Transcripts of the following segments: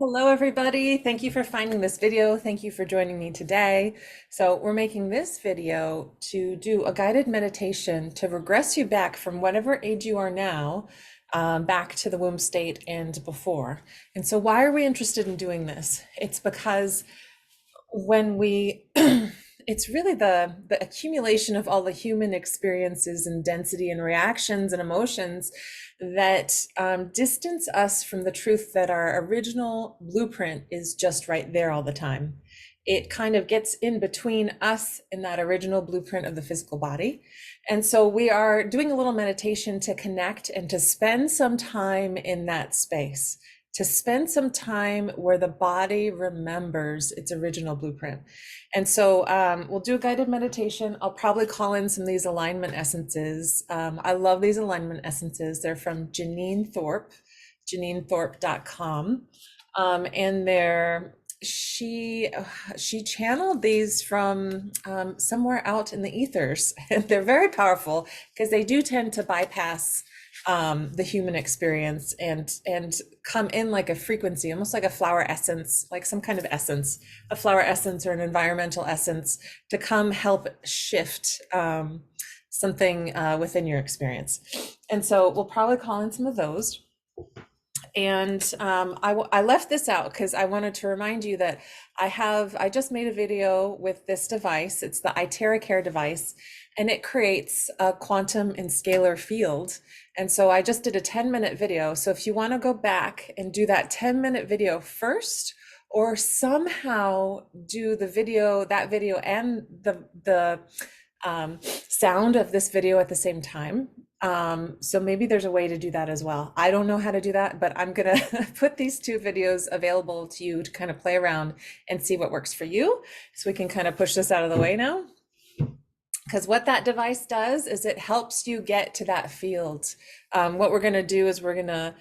Hello, everybody. Thank you for finding this video. Thank you for joining me today. So we're making this video to do a guided meditation to regress you back from whatever age you are now, back to the womb state and before. And so why are we interested in doing this? It's because when we it's really the accumulation of all the human experiences and density and reactions and emotions that distance us from the truth that our original blueprint is just right there all the time. It kind of gets in between us and that original blueprint of the physical body. And so we are doing a little meditation to connect and to spend some time in that space, to spend some time where the body remembers its original blueprint. And so we'll do a guided meditation. I'll probably call in some of these alignment essences. I love these alignment essences. They're from Janine Thorpe, JanineThorpe.com. And she channeled these from somewhere out in the ethers. And they're very powerful because they do tend to bypass the human experience and come in like a frequency, almost like a flower essence, like some kind of essence, a flower essence or an environmental essence to come help shift something within your experience. And so we'll probably call in some of those. And I left this out because I wanted to remind you that I just made a video with this device. It's the iTerra device, and it creates a quantum and scalar field. And so I just did a 10-minute video. So if you want to go back and do that 10-minute video first, or somehow do that video and the sound of this video at the same time. So maybe there's a way to do that as well. I don't know how to do that, but I'm gonna put these two videos available to you to kind of play around and see what works for you. So we can kind of push this out of the way now. Because what that device does is it helps you get to that field. What we're gonna do is we're gonna,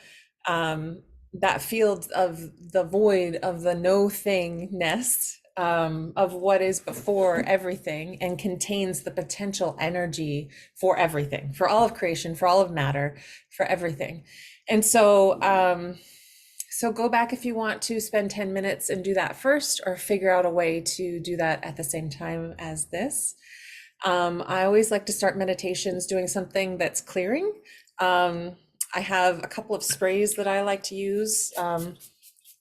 that field of the void of the no thingness, of what is before everything and contains the potential energy for everything, for all of creation, for all of matter, for everything. And so, so go back if you want to spend 10 minutes and do that first, or figure out a way to do that at the same time as this. I always like to start meditations doing something that's clearing. I have a couple of sprays that I like to use.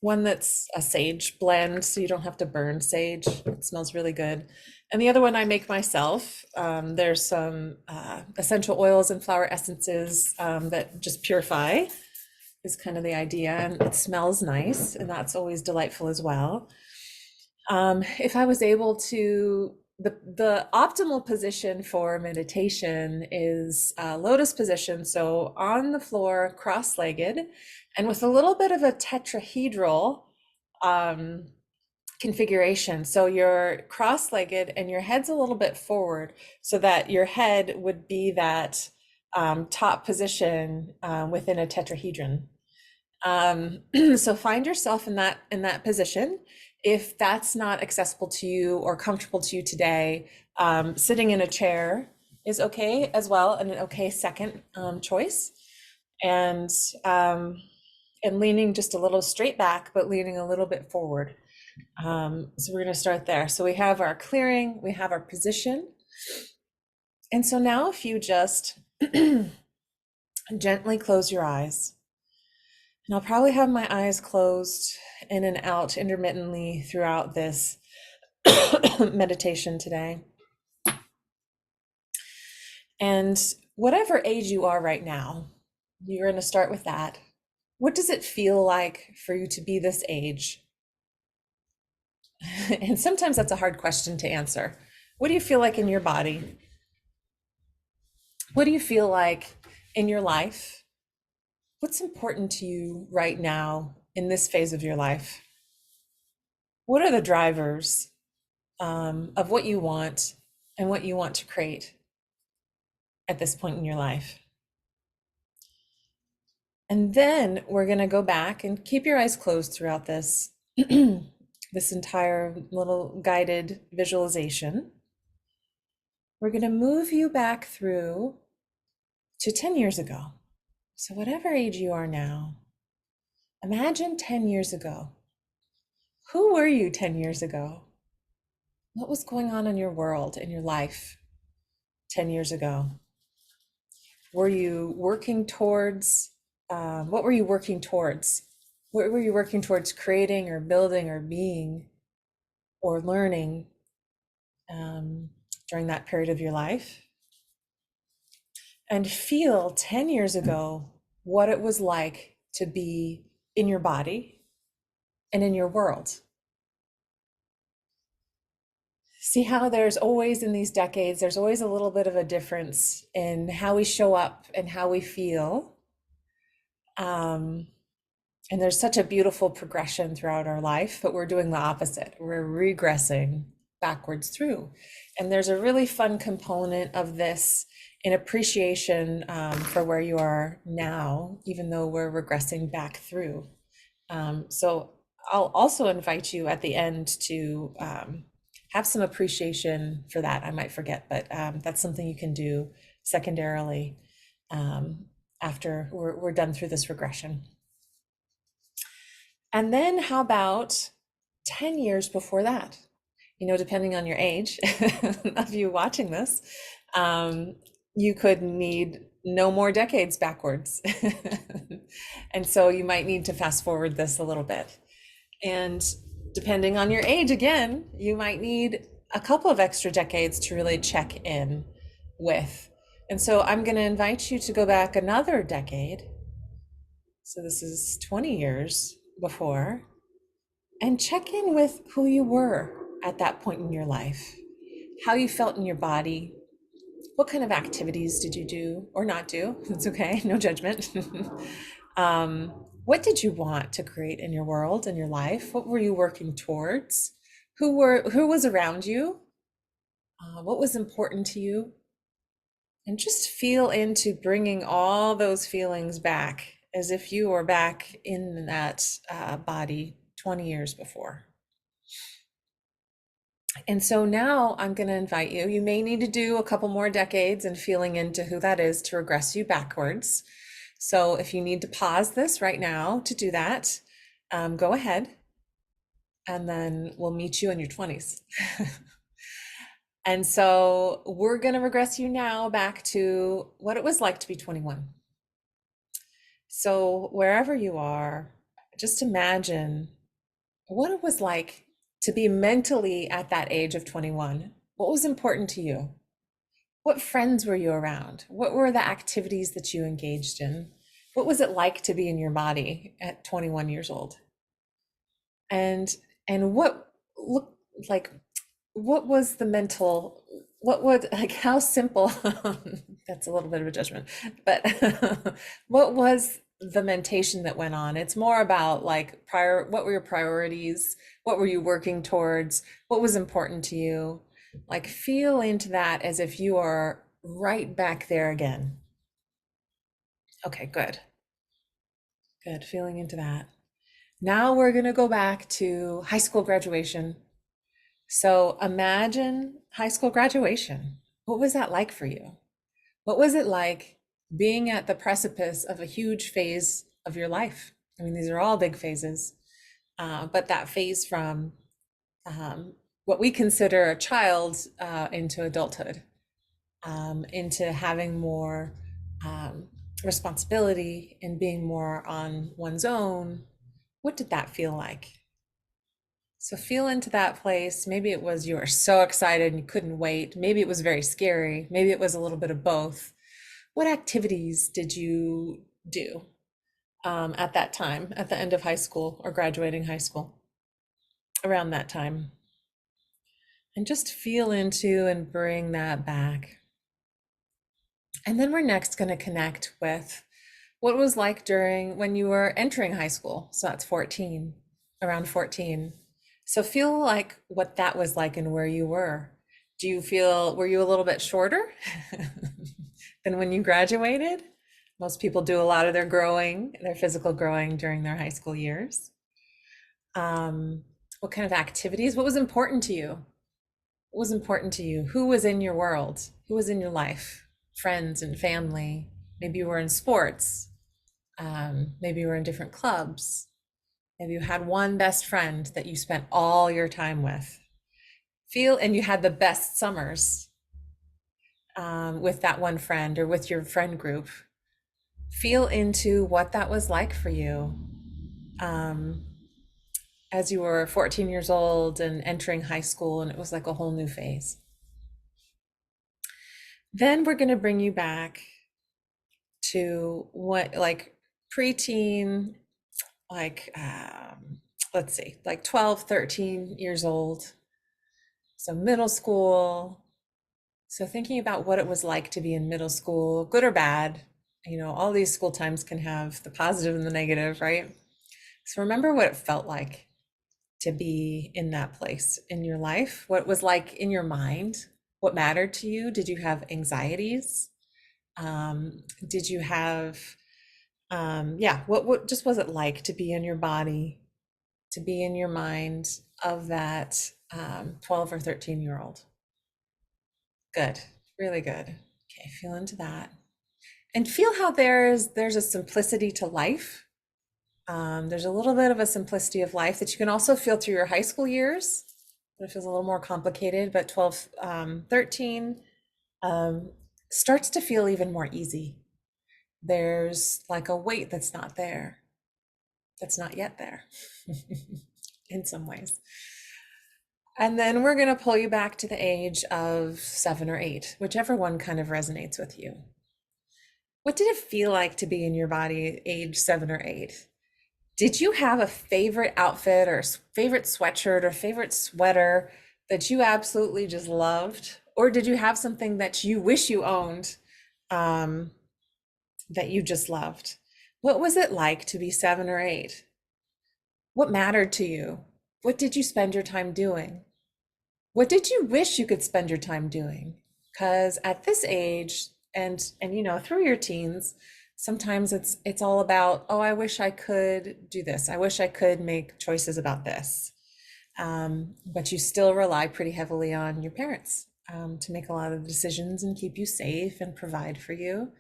One that's a sage blend, so you don't have to burn sage. It smells really good. And the other one I make myself. There's some essential oils and flower essences that just purify, is kind of the idea. And it smells nice, and that's always delightful as well. If I was able to, the optimal position for meditation is lotus position. So on the floor, cross-legged, and with a little bit of a tetrahedral configuration. So you're cross-legged and your head's a little bit forward, so that your head would be that top position within a tetrahedron. So find yourself in that position. If that's not accessible to you or comfortable to you today, sitting in a chair is okay as well, and an okay second choice. And leaning just a little straight back, but leaning a little bit forward. So we're going to start there. So we have our clearing, we have our position. And so now if you just gently close your eyes. And I'll probably have my eyes closed in and out intermittently throughout this meditation today. And whatever age you are right now, you're going to start with that. What does it feel like for you to be this age? And sometimes that's a hard question to answer. What do you feel like in your body? What do you feel like in your life? What's important to you right now in this phase of your life? What are the drivers of what you want and what you want to create at this point in your life? And then we're going to go back and keep your eyes closed throughout this, this entire little guided visualization. We're going to move you back through to 10 years ago. So whatever age you are now, imagine 10 years ago. Who were you 10 years ago? What was going on in your world, in your life 10 years ago? Were you working towards, what were you working towards? What were you working towards creating or building or being or learning um, during that period of your life? And feel 10 years ago what it was like to be in your body and in your world. See how there's always in these decades, there's always a little bit of a difference in how we show up and how we feel. Um, and there's such a beautiful progression throughout our life, but we're doing the opposite. We're regressing backwards through. And there's a really fun component of this in appreciation for where you are now, even though we're regressing back through. So I'll also invite you at the end to have some appreciation for that. I might forget, but that's something you can do secondarily after we're done through this regression. And then how about 10 years before that? You know, depending on your age of you watching this, you could need no more decades backwards. And so you might need to fast forward this a little bit. And depending on your age, again, you might need a couple of extra decades to really check in with. And so I'm going to invite you to go back another decade. So this is 20 years before, and check in with who you were at that point in your life, how you felt in your body, what kind of activities did you do or not do? It's okay, no judgment. What did you want to create in your world, in your life? What were you working towards? Who was around you? What was important to you? And just feel into bringing all those feelings back as if you were back in that body 20 years before. And so now I'm going to invite you. You may need to do a couple more decades and feeling into who that is to regress you backwards. So if you need to pause this right now to do that, go ahead. And then we'll meet you in your 20s. And so we're going to regress you now back to what it was like to be 21. So wherever you are, just imagine what it was like to be mentally at that age of 21. What was important to you? What friends were you around? What were the activities that you engaged in? What was it like to be in your body at 21 years old? And what looked like, what was the mental, what would, like, how simple, that's a little bit of a judgment, but what was the mentation that went on? It's more about like what were your priorities? What were you working towards? What was important to you? Like feel into that as if you are right back there again. Okay, good. Good, feeling into that. Now we're gonna go back to high school graduation. So imagine high school graduation. What was that like for you? What was it like being at the precipice of a huge phase of your life? I mean, these are all big phases, but that phase from what we consider a child into adulthood, into having more responsibility and being more on one's own. What did that feel like? So feel into that place. Maybe it was you were so excited and you couldn't wait. Maybe it was very scary. Maybe it was a little bit of both. What activities did you do at that time, at the end of high school or graduating high school, around that time? And just feel into and bring that back. And then we're next going to connect with what it was like during when you were entering high school. So that's 14, around 14. So feel like what that was like and where you were. Were you a little bit shorter than when you graduated? Most people do a lot of their physical growing during their high school years. What kind of activities? What was important to you? What was important to you? Who was in your world? Who was in your life? Friends and family. Maybe you were in sports. Maybe you were in different clubs. Maybe you had one best friend that you spent all your time with. And you had the best summers with that one friend or with your friend group. Feel into what that was like for you um, as you were 14 years old and entering high school, and it was like a whole new phase. Then we're going to bring you back to what, like preteen, like, let's see, like 12, 13 years old. So middle school. So thinking about what it was like to be in middle school, good or bad, all these school times can have the positive and the negative, right? So remember what it felt like to be in that place in your life, what it was like in your mind, what mattered to you. Did you have anxieties? Did you have, yeah, what just was it like to be in your body, to be in your mind of that 12 or 13-year-old? Good, really good. Okay, feel into that. And feel how there's a simplicity to life. There's a little bit of a simplicity of life that you can also feel through your high school years. It feels a little more complicated, but 12, 13 um, starts to feel even more easy. There's like a weight that's not there, that's not yet there in some ways. And then we're going to pull you back to the age of 7 or 8, whichever one kind of resonates with you. What did it feel like to be in your body age 7 or 8? Did you have a favorite outfit or favorite sweatshirt or favorite sweater that you absolutely just loved? Or did you have something that you wish you owned that you just loved? What was it like to be 7 or 8? What mattered to you? What did you spend your time doing? What did you wish you could spend your time doing? Because at this age, and through your teens, sometimes it's all about, oh, I wish I could do this. I wish I could make choices about this. But you still rely pretty heavily on your parents to make a lot of decisions and keep you safe and provide for you.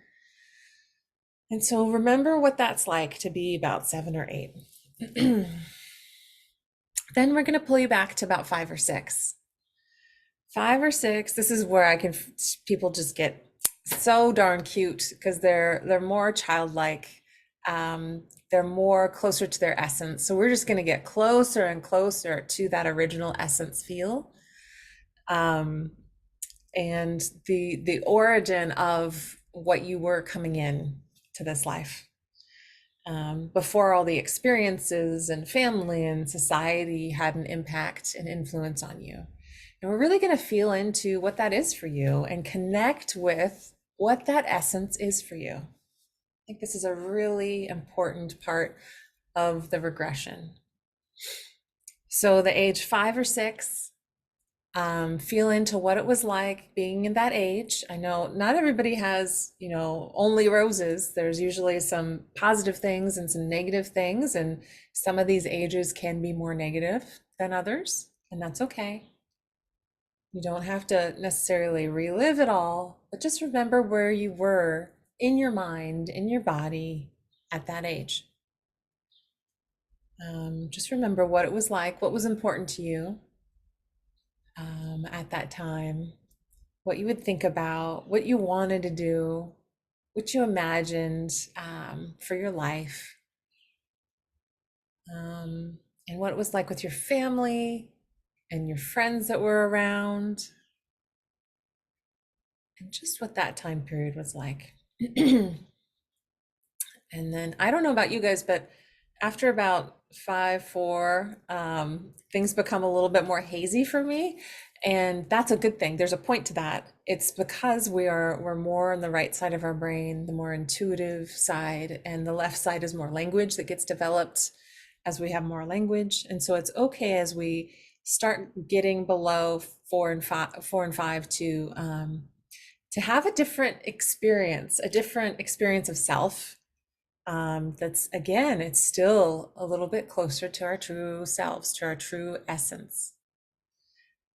And so remember what that's like to be about 7 or 8. Then we're going to pull you back to about 5 or 6. 5 or 6, this is where people just get so darn cute because they're more childlike. They're more closer to their essence. So we're just going to get closer and closer to that original essence feel. And the origin of what you were coming in to this life. Before all the experiences and family and society had an impact and influence on you. And we're really going to feel into what that is for you and connect with what that essence is for you. I think this is a really important part of the regression. So the age 5 or 6, feel into what it was like being in that age. I know not everybody has, only roses. There's usually some positive things and some negative things, and some of these ages can be more negative than others, and that's okay. You don't have to necessarily relive it all, but just remember where you were in your mind, in your body at that age. Just remember what it was like, what was important to you at that time, what you would think about, what you wanted to do, what you imagined for your life, and what it was like with your family and your friends that were around, and just what that time period was like. And then I don't know about you guys, but after about 5, 4, things become a little bit more hazy for me. And that's a good thing. There's a point to that. It's because we're more on the right side of our brain, the more intuitive side, and the left side is more language that gets developed as we have more language. And so it's okay as we start getting below 4 and 5 to have a different experience of self. That's, again, it's still a little bit closer to our true selves, to our true essence.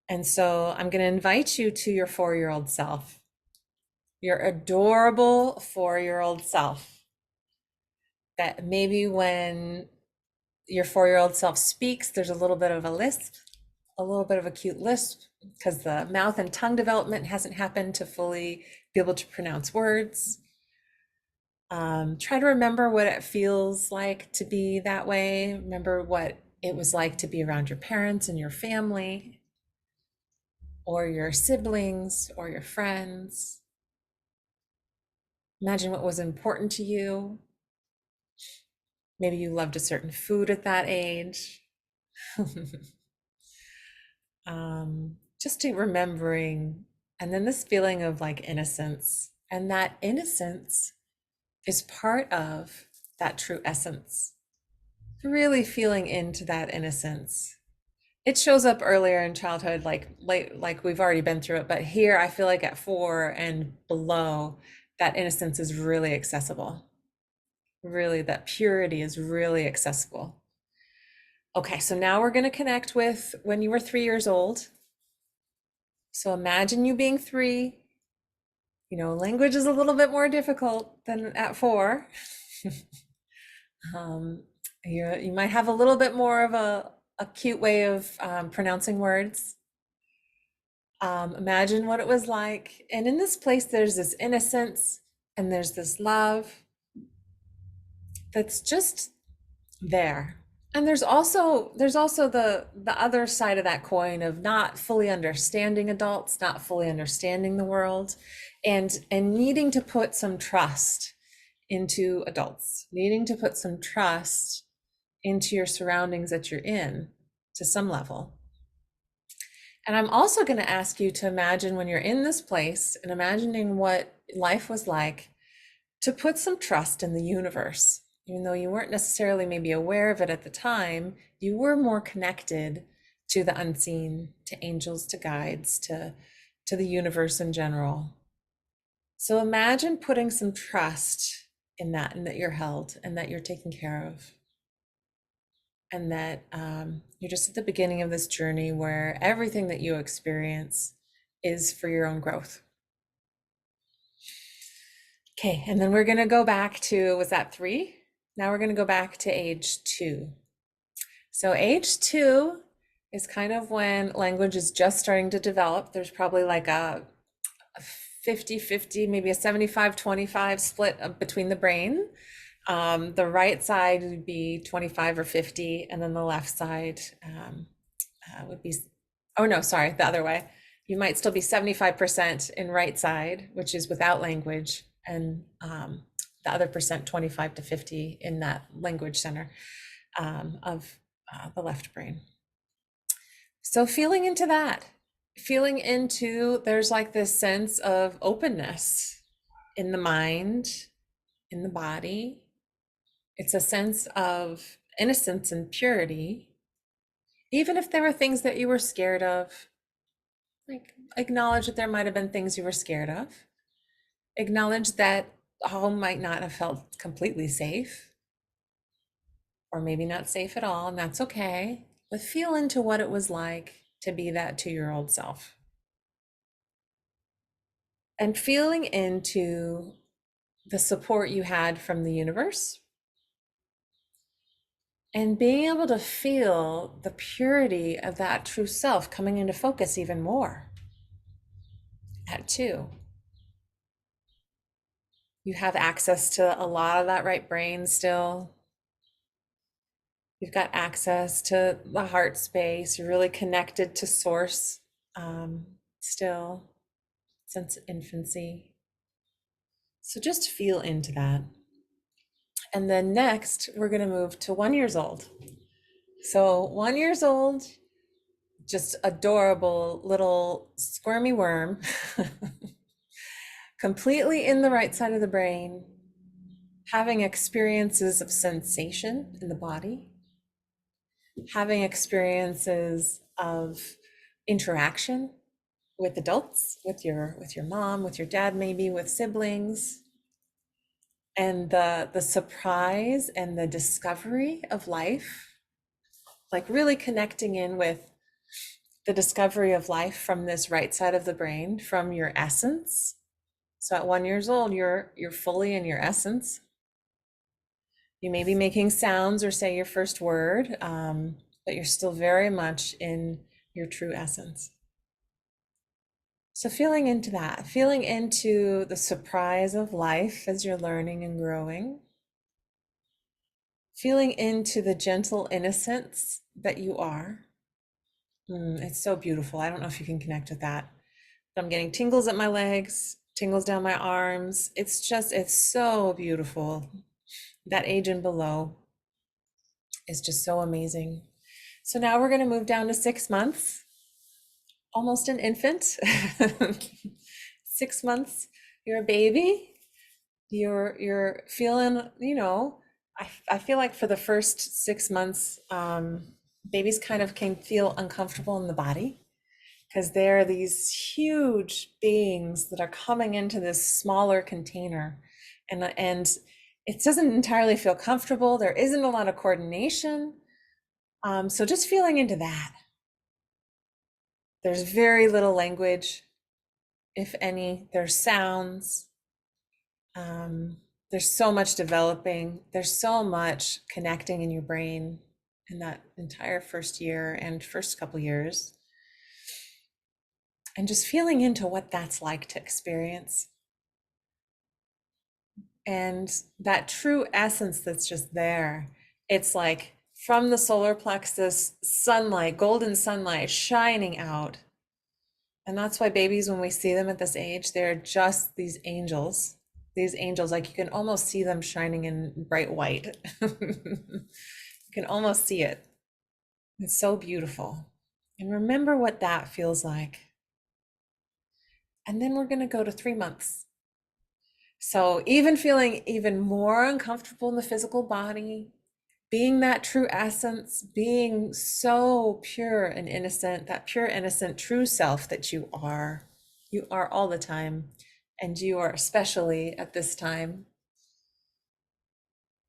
And so I'm going to invite you to your 4-year-old self, your adorable 4-year-old self, that maybe when your 4-year-old self speaks, there's a little bit of a lisp, a little bit of a cute lisp, because the mouth and tongue development hasn't happened to fully be able to pronounce words. Try to remember what it feels like to be that way. Remember what it was like to be around your parents and your family, or your siblings, or your friends. Imagine what was important to you. Maybe you loved a certain food at that age. Just to remembering, and then this feeling of like innocence, and that innocence is part of that true essence. Really feeling into that innocence. It shows up earlier in childhood, like we've already been through it, but here I feel like at 4 and below, that innocence is really accessible. Really, that purity is really accessible. Okay, so now we're going to connect with when you were 3 years old. So imagine you being 3. Language is a little bit more difficult than at 4. um, you might have a little bit more of a cute way of pronouncing words. Imagine what it was like. And in this place, there's this innocence and there's this love that's just there. And there's also the other side of that coin of not fully understanding adults, not fully understanding the world, and needing to put some trust into adults, needing to put some trust into your surroundings that you're in to some level. And I'm also going to ask you to imagine when you're in this place and imagining what life was like, to put some trust in the universe. Even though you weren't necessarily maybe aware of it at the time, you were more connected to the unseen, to angels, to guides, to the universe in general. So imagine putting some trust in that, and that you're held, and that you're taken care of, and that you're just at the beginning of this journey where everything that you experience is for your own growth. Okay, and then we're going to go back to, was that 3? Now we're going to go back to age 2. So age 2 is kind of when language is just starting to develop. There's probably like a 50-50, maybe a 75-25 split between the brain. The right side would be 25 or 50, and then the left side would be, oh no, sorry, the other way. You might still be 75% in right side, which is without language, and the other percent, 25 to 50, in that language center of the left brain. So feeling into that, feeling into, there's like this sense of openness in the mind, in the body. It's a sense of innocence and purity. Even if there were things that you were scared of, like acknowledge that there might have been things you were scared of. Acknowledge that home might not have felt completely safe, or maybe not safe at all, and that's okay. But feel into what it was like to be that 2-year-old self. And feeling into the support you had from the universe, and being able to feel the purity of that true self coming into focus even more at 2. You have access to a lot of that right brain still. You've got access to the heart space. You're really connected to source still, since infancy. So just feel into that. And then next, we're going to move to 1 years old. So 1 years old, just adorable little squirmy worm, completely in the right side of the brain, having experiences of sensation in the body, having experiences of interaction with adults, with your mom, with your dad, maybe with siblings, and the surprise and the discovery of life, like really connecting in with the discovery of life from this right side of the brain, from your essence. So at 1 years old, you're fully in your essence. You may be making sounds or say your first word, but you're still very much in your true essence. So feeling into that, feeling into the surprise of life as you're learning and growing, feeling into the gentle innocence that you are. It's so beautiful. I don't know if you can connect with that. But I'm getting tingles at my legs, tingles down my arms. It's so beautiful. That age and below is just so amazing. So now we're going to move down to 6 months, almost an infant. 6 months, you're a baby. You're feeling, I feel like for the first 6 months, babies kind of can feel uncomfortable in the body because they're these huge beings that are coming into this smaller container, and it doesn't entirely feel comfortable. There isn't a lot of coordination. So just feeling into that. There's very little language, if any. There's sounds. Um, there's so much developing. There's so much connecting in your brain in that entire first year and first couple years. And just feeling into what that's like to experience. And that true essence that's just there. It's like from the solar plexus, sunlight, golden sunlight shining out. And that's why babies, when we see them at this age, they're just these angels. These angels, like you can almost see them shining in bright white. You can almost see it. It's so beautiful. And remember what that feels like. And then we're going to go to 3 months. So even feeling even more uncomfortable in the physical body, being that true essence, being so pure and innocent, that pure, innocent, true self that you are. You are all the time, and you are especially at this time.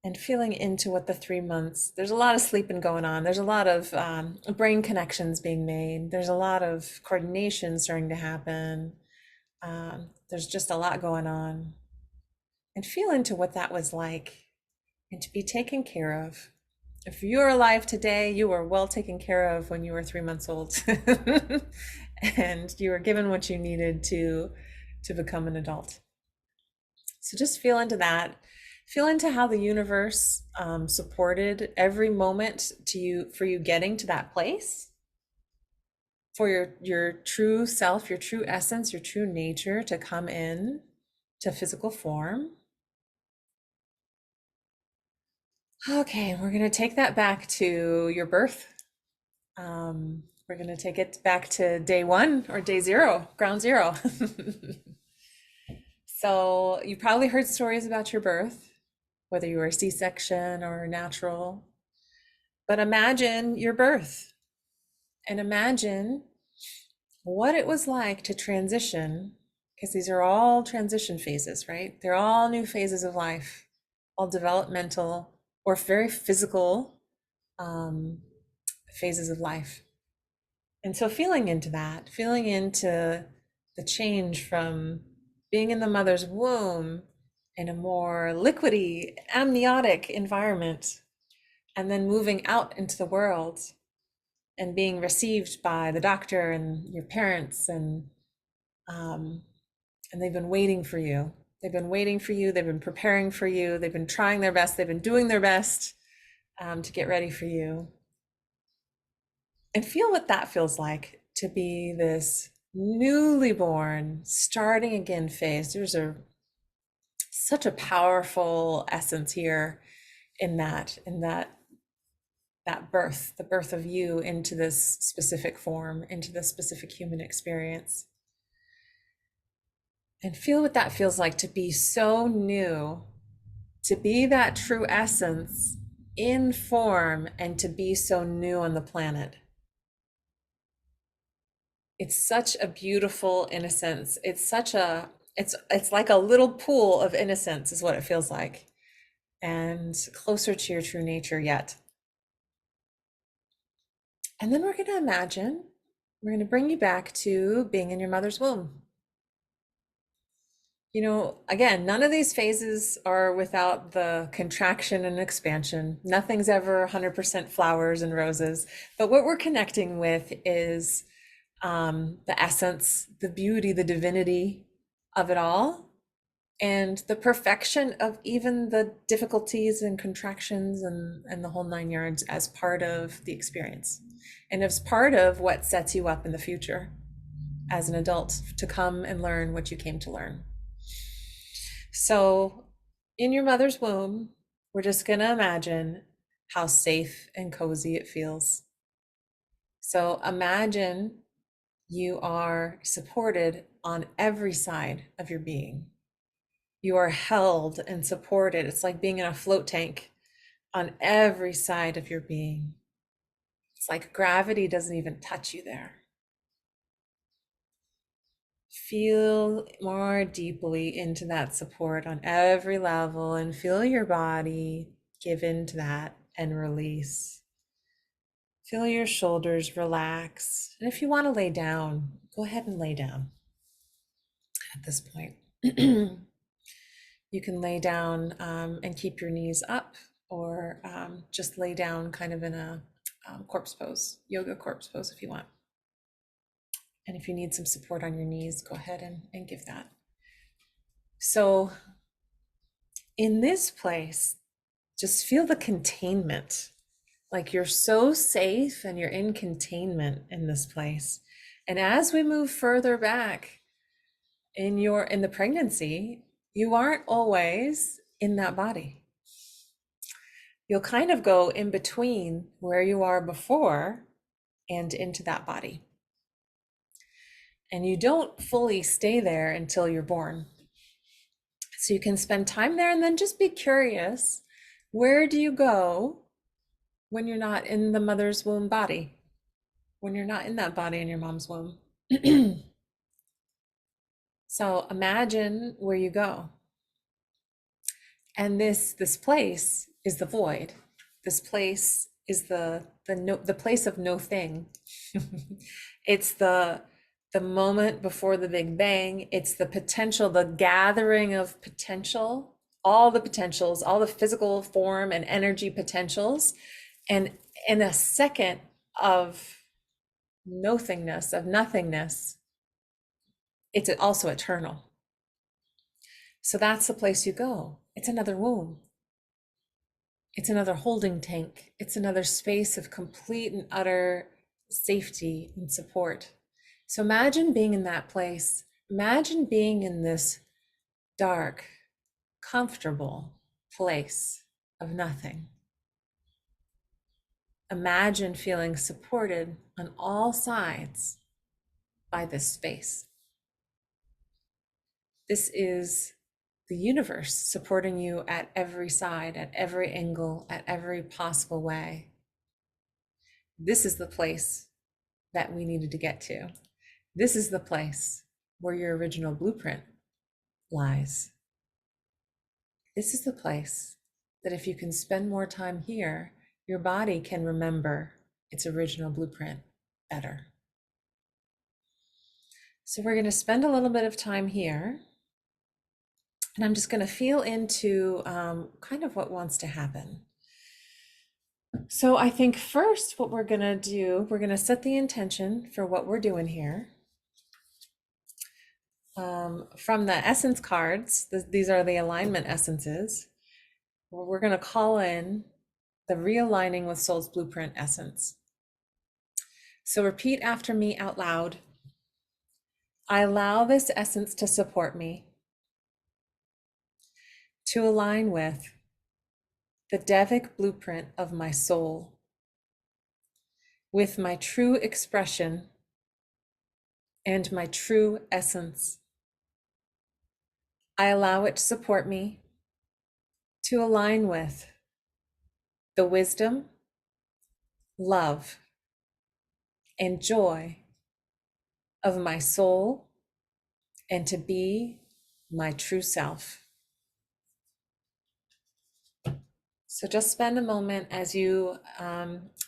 And feeling into what the 3 months, there's a lot of sleeping going on. There's a lot of brain connections being made. There's a lot of coordination starting to happen. There's just a lot going on. And feel into what that was like and to be taken care of. If you're alive today, you were well taken care of when you were 3 months old. And you were given what you needed to become an adult. So just feel into that. Feel into how the universe supported every moment for you getting to that place, for your true self, your true essence, your true nature to come in to physical form. Okay, we're going to take that back to your birth. We're going to take it back to day one or day zero, ground zero. So you probably heard stories about your birth, whether you were a C-section or natural. But imagine your birth and imagine what it was like to transition, because these are all transition phases, right? They're all new phases of life, all developmental or very physical um, phases of life. And so feeling into that, feeling into the change from being in the mother's womb in a more liquidy, amniotic environment, and then moving out into the world and being received by the doctor and your parents, um, and they've been waiting for you. They've been waiting for you. They've been preparing for you. They've been trying their best. They've been doing their best to get ready for you. And feel what that feels like to be this newly born, starting again phase. There's such a powerful essence here in that birth, the birth of you into this specific form, into this specific human experience. And feel what that feels like to be so new, to be that true essence in form, and to be so new on the planet. It's such a beautiful innocence. It's like a little pool of innocence is what it feels like, and closer to your true nature yet. And then we're going to imagine, we're going to bring you back to being in your mother's womb. You know, again, none of these phases are without the contraction and expansion. Nothing's ever 100% flowers and roses. But what we're connecting with is the essence, the beauty, the divinity of it all, and the perfection of even the difficulties and contractions and the whole nine yards as part of the experience. And as part of what sets you up in the future as an adult to come and learn what you came to learn. So, in your mother's womb, we're just going to imagine how safe and cozy it feels. So, imagine you are supported on every side of your being. You are held and supported. It's like being in a float tank on every side of your being. It's like gravity doesn't even touch you there. Feel more deeply into that support on every level and feel your body give into that and release. Feel your shoulders relax. And if you want to lay down, go ahead and lay down at this point. You can lay down and keep your knees up, or just lay down kind of in a corpse pose, yoga corpse pose if you want. And if you need some support on your knees, go ahead and give that. So in this place, just feel the containment. Like you're so safe and you're in containment in this place. And as we move further back in the pregnancy, you aren't always in that body. You'll kind of go in between where you are before and into that body. And you don't fully stay there until you're born. So you can spend time there and then just be curious, where do you go when you're not in the mother's womb body? When you're not in that body in your mom's womb? So imagine where you go. And this place is the void. This place is the place of no thing. It's the moment before the Big Bang. It's the potential, the gathering of potential, all the potentials, all the physical form and energy potentials. And in a second of nothingness, of nothingness, it's also eternal. So that's the place you go. It's another womb. It's another holding tank. It's another space of complete and utter safety and support. So imagine being in that place. Imagine being in this dark, comfortable place of nothing. Imagine feeling supported on all sides by this space. This is the universe supporting you at every side, at every angle, at every possible way. This is the place that we needed to get to. This is the place where your original blueprint lies. This is the place that if you can spend more time here, your body can remember its original blueprint better. So we're going to spend a little bit of time here. And I'm just going to feel into kind of what wants to happen. So I think first what we're going to do, we're going to set the intention for what we're doing here. From the essence cards, these are the alignment essences. We're going to call in the realigning with soul's blueprint essence. So repeat after me out loud. I allow this essence to support me, to align with the Devic blueprint of my soul, with my true expression and my true essence. I allow it to support me, to align with the wisdom, love, and joy of my soul, and to be my true self. So just spend a moment as you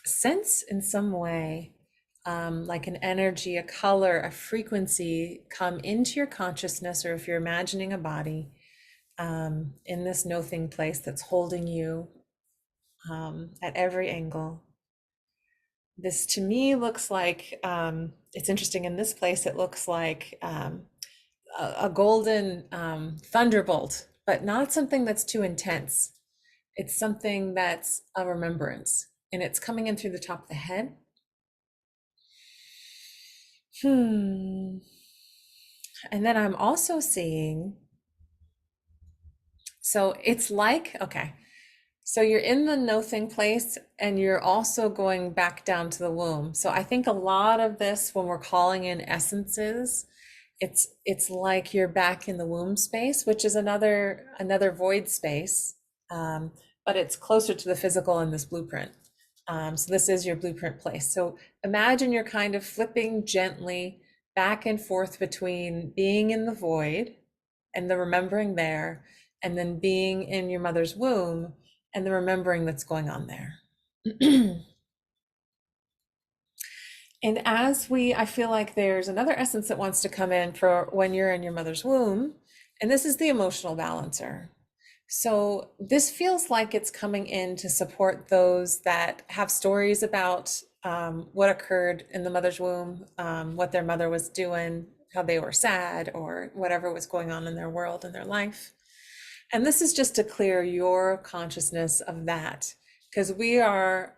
sense in some way like an energy, a color, a frequency come into your consciousness, or if you're imagining a body in this nothing place that's holding you at every angle. This to me looks like, it's interesting, in this place, it looks like a golden thunderbolt, but not something that's too intense. It's something that's a remembrance, and it's coming in through the top of the head. And then I'm also seeing, so it's like, okay, so you're in the nothing place and you're also going back down to the womb. So I think a lot of this, when we're calling in essences, it's like you're back in the womb space, which is another void space, but it's closer to the physical in this blueprint. So this is your blueprint place. So imagine you're kind of flipping gently back and forth between being in the void and the remembering there, and then being in your mother's womb and the remembering that's going on there. And I feel like there's another essence that wants to come in for when you're in your mother's womb, and this is the emotional balancer. So this feels like it's coming in to support those that have stories about what occurred in the mother's womb, what their mother was doing, how they were sad, or whatever was going on in their world and their life. And this is just to clear your consciousness of that, because we're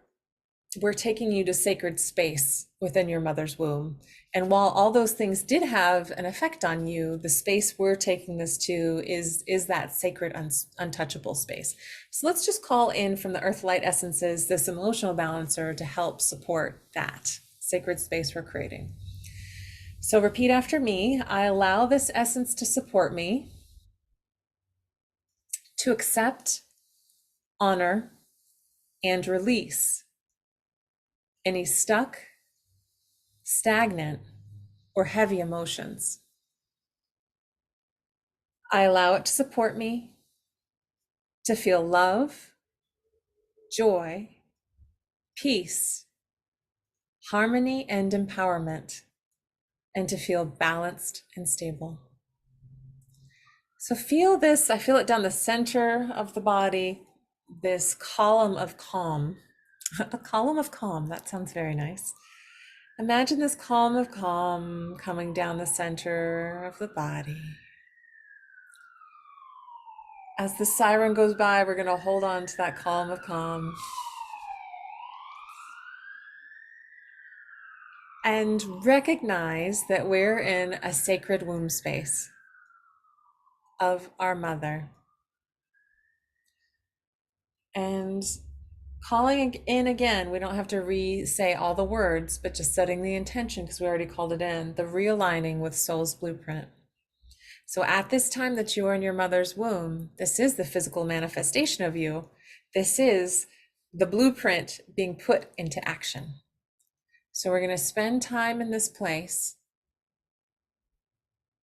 taking you to sacred space within your mother's womb. And while all those things did have an effect on you, the space we're taking this to is that sacred, untouchable space. So let's just call in from the earth light essences this emotional balancer to help support that sacred space we're creating. So repeat after me. I allow this essence to support me, to accept, honor, and release any stuck, stagnant, or heavy emotions. I allow it to support me, to feel love, joy, peace, harmony, and empowerment, and to feel balanced and stable. So feel this, I feel it down the center of the body, this column of calm. A column of calm, that sounds very nice. Imagine this column of calm coming down the center of the body. As the siren goes by, we're going to hold on to that column of calm and recognize that we're in a sacred womb space of our mother. And calling in again, we don't have to re-say all the words, but just setting the intention, because we already called it in, the realigning with soul's blueprint. So at this time that you are in your mother's womb, this is the physical manifestation of you. This is the blueprint being put into action. So we're going to spend time in this place,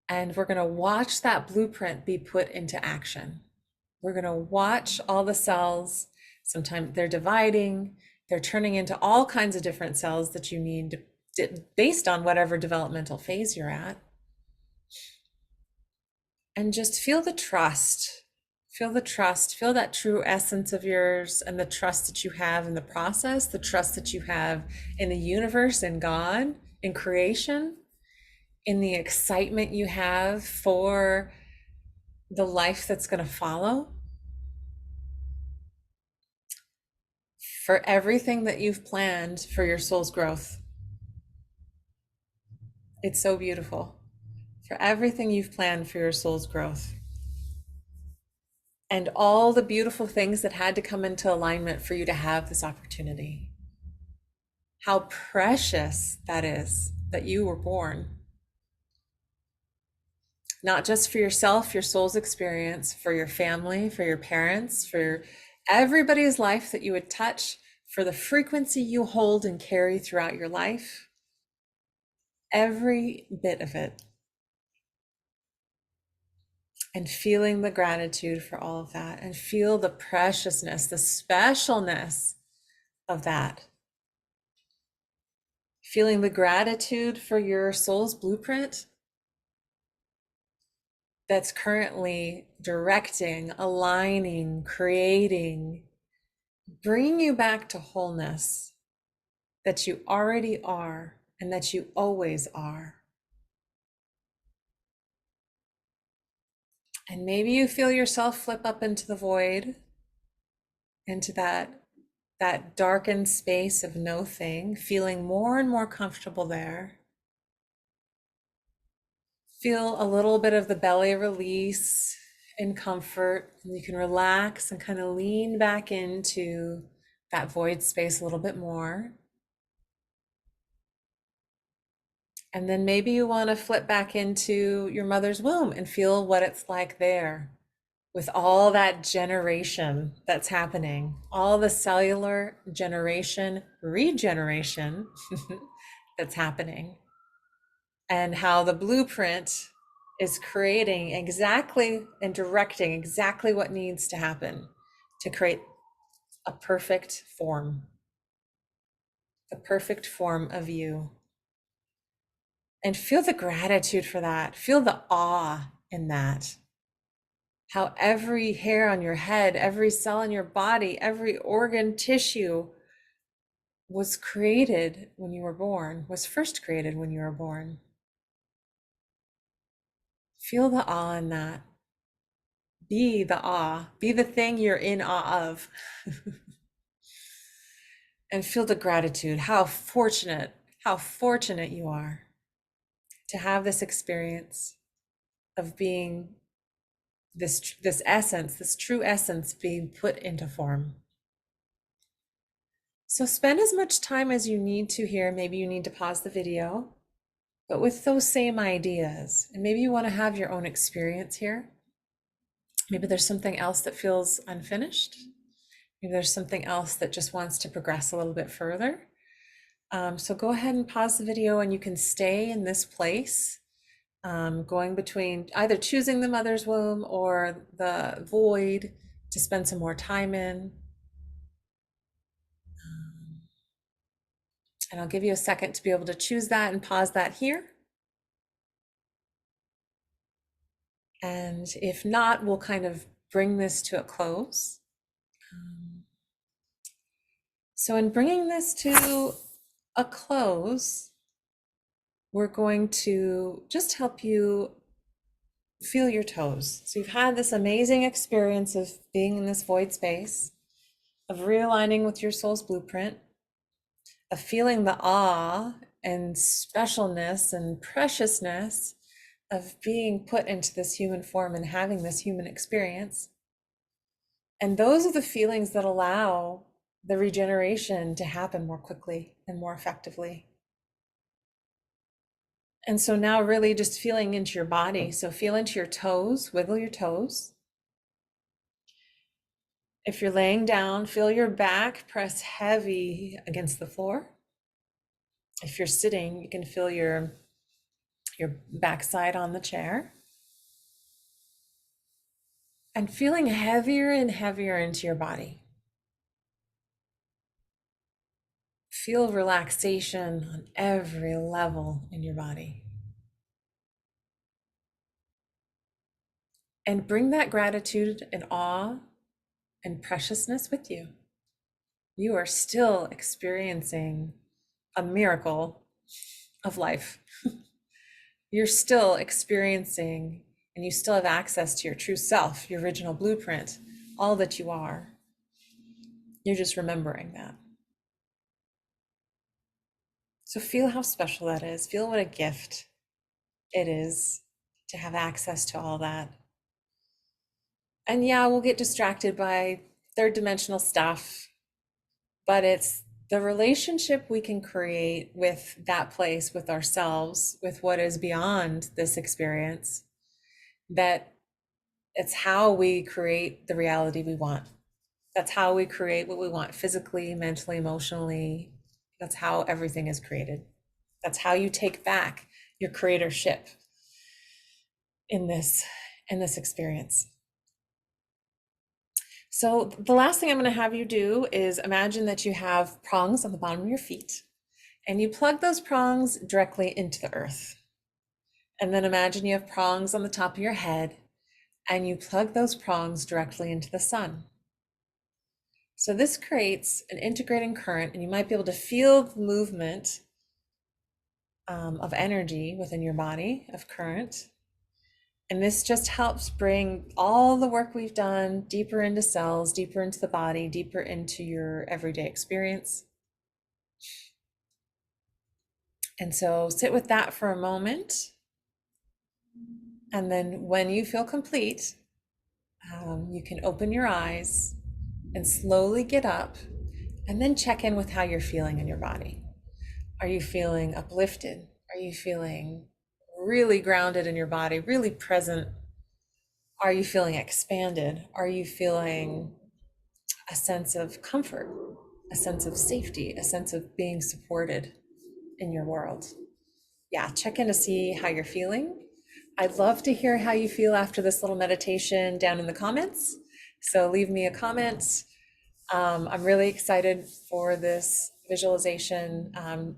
and we're going to watch that blueprint be put into action. We're going to watch all the cells. Sometimes they're dividing, they're turning into all kinds of different cells that you need based on whatever developmental phase you're at. And just feel the trust. Feel the trust, feel that true essence of yours, and the trust that you have in the process, the trust that you have in the universe, in God, in creation, in the excitement you have for the life that's going to follow, for everything that you've planned for your soul's growth. It's so beautiful. For everything you've planned for your soul's growth. And all the beautiful things that had to come into alignment for you to have this opportunity. How precious that is that you were born. Not just for yourself, your soul's experience, for your family, for your parents, for everybody's life that you would touch, for the frequency you hold and carry throughout your life. Every bit of it. And feeling the gratitude for all of that, and feel the preciousness, the specialness of that. feeling the gratitude for your soul's blueprint that's currently directing, aligning, creating, bringing you back to wholeness that you already are and that you always are. And maybe you feel yourself flip up into the void, into that darkened space of no thing, feeling more and more comfortable there. Feel a little bit of the belly release in comfort, and you can relax and kind of lean back into that void space a little bit more. And then maybe you want to flip back into your mother's womb and feel what it's like there with all that generation that's happening, all the cellular generation, regeneration that's happening, and how the blueprint is creating exactly and directing exactly what needs to happen to create a perfect form, the perfect form of you. And feel the gratitude for that. Feel the awe in that. How every hair on your head, every cell in your body, every organ, tissue was created when you were born, was first created when you were born. Feel the awe in that. Be the awe, be the thing you're in awe of. And feel the gratitude. How fortunate you are to have this experience of being this essence, this true essence being put into form. So spend as much time as you need to here. Maybe you need to pause the video, but with those same ideas. And maybe you want to have your own experience here. Maybe there's something else that feels unfinished. Maybe there's something else that just wants to progress a little bit further. So go ahead and pause the video, and you can stay in this place, going between either choosing the mother's womb or the void to spend some more time in. And I'll give you a second to be able to choose that and pause that here. And if not, we'll kind of bring this to a close. So in bringing this to a close, we're going to just help you feel your toes. So you've had this amazing experience of being in this void space, of realigning with your soul's blueprint, of feeling the awe and specialness and preciousness of being put into this human form and having this human experience. And those are the feelings that allow the regeneration to happen more quickly and more effectively. And so now really just feeling into your body. So feel into your toes, wiggle your toes. If you're laying down, feel your back press heavy against the floor. If you're sitting, you can feel your backside on the chair. And feeling heavier and heavier into your body. Feel relaxation on every level in your body. And bring that gratitude and awe and preciousness with you. You are still experiencing a miracle of life. You're still experiencing, and you still have access to your true self, your original blueprint, all that you are. You're just remembering that. So feel how special that is. Feel what a gift it is to have access to all that. And yeah, we'll get distracted by third dimensional stuff, but it's the relationship we can create with that place, with ourselves, with what is beyond this experience, that it's how we create the reality we want. That's how we create what we want physically, mentally, emotionally. That's how everything is created. That's how you take back your creatorship in this experience. So the last thing I'm going to have you do is imagine that you have prongs on the bottom of your feet, and you plug those prongs directly into the earth. And then imagine you have prongs on the top of your head, and you plug those prongs directly into the sun. So this creates an integrating current, and you might be able to feel the movement of energy within your body, of current. And this just helps bring all the work we've done deeper into cells, deeper into the body, deeper into your everyday experience. And so sit with that for a moment. And then when you feel complete, you can open your eyes and slowly get up, and then check in with how you're feeling in your body. Are you feeling uplifted? Are you feeling really grounded in your body, really present? Are you feeling expanded? Are you feeling a sense of comfort, a sense of safety, a sense of being supported in your world? Yeah, check in to see how you're feeling. I'd love to hear how you feel after this little meditation down in the comments. So leave me a comment. I'm really excited for this visualization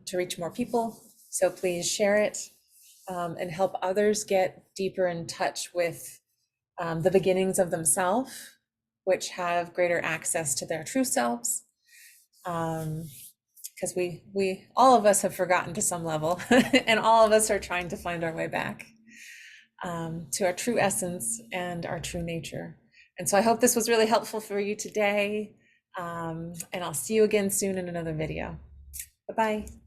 to reach more people. So please share it and help others get deeper in touch with the beginnings of themselves, which have greater access to their true selves. Because we all of us have forgotten to some level, and all of us are trying to find our way back to our true essence and our true nature. And so I hope this was really helpful for you today. And I'll see you again soon in another video. Bye-bye.